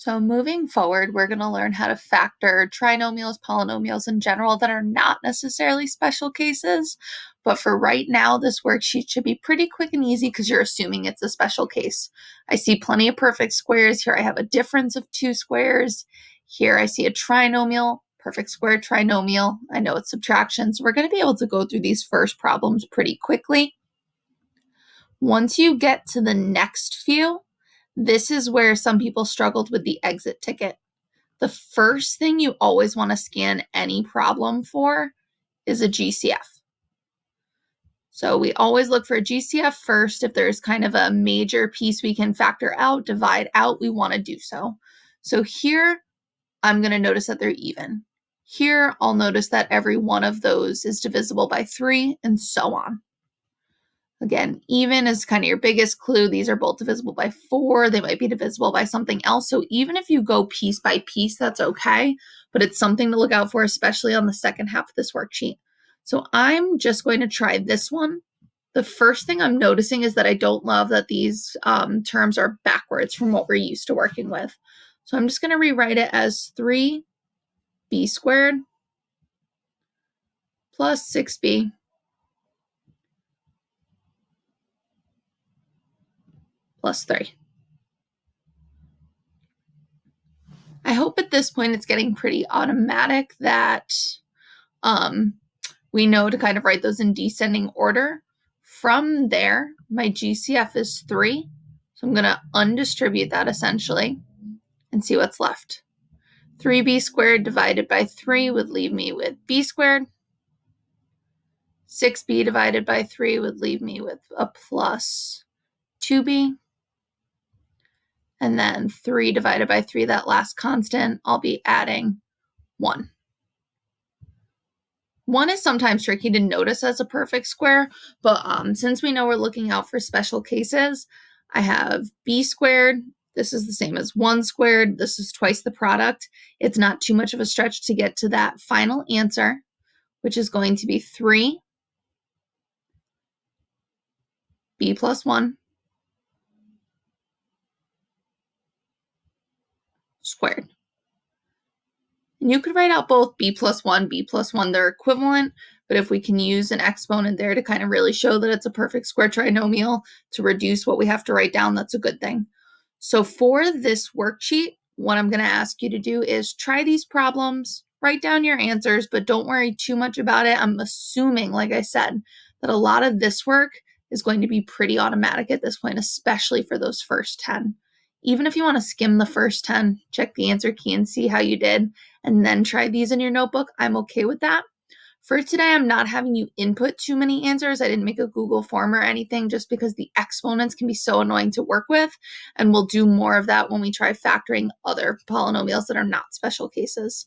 So moving forward, we're going to learn how to factor trinomials, polynomials in general that are not necessarily special cases. But for right now, this worksheet should be pretty quick and easy because you're assuming it's a special case. I see plenty of perfect squares. Here I have a difference of two squares. Here I see a trinomial, perfect square trinomial. I know it's subtraction, so we're going to be able to go through these first problems pretty quickly. Once you get to the next few, this is where some people struggled with the exit ticket. The first thing you always want to scan any problem for is a GCF. So we always look for a GCF first. If there's kind of a major piece we can factor out, divide out, we want to do so. So here, I'm going to notice that they're even. Here, I'll notice that every one of those is divisible by 3, and so on. Again, even is kind of your biggest clue. These are both divisible by 4. They might be divisible by something else. So even if you go piece by piece, that's okay. But it's something to look out for, especially on the second half of this worksheet. So I'm just going to try this one. The first thing I'm noticing is that I don't love that these terms are backwards from what we're used to working with. So I'm just going to rewrite it as 3b squared plus 6b plus 3. I hope at this point it's getting pretty automatic that we know to kind of write those in descending order. From there, my GCF is 3. So I'm going to undistribute that essentially and see what's left. 3b squared divided by 3 would leave me with b squared. 6b divided by 3 would leave me with a plus 2b. And then 3 divided by 3, that last constant, I'll be adding 1. 1 is sometimes tricky to notice as a perfect square, but since we know we're looking out for special cases, I have b squared. This is the same as 1 squared. This is twice the product. It's not too much of a stretch to get to that final answer, which is going to be 3b plus 1 squared. And you could write out both b plus 1, they're equivalent, but if we can use an exponent there to kind of really show that it's a perfect square trinomial to reduce what we have to write down, that's a good thing. So for this worksheet, what I'm going to ask you to do is try these problems, write down your answers, but don't worry too much about it. I'm assuming, like I said, that a lot of this work is going to be pretty automatic at this point, especially for those first 10. Even if you want to skim the first 10, check the answer key and see how you did, and then try these in your notebook, I'm okay with that. For today, I'm not having you input too many answers. I didn't make a Google form or anything just because the exponents can be so annoying to work with, and we'll do more of that when we try factoring other polynomials that are not special cases.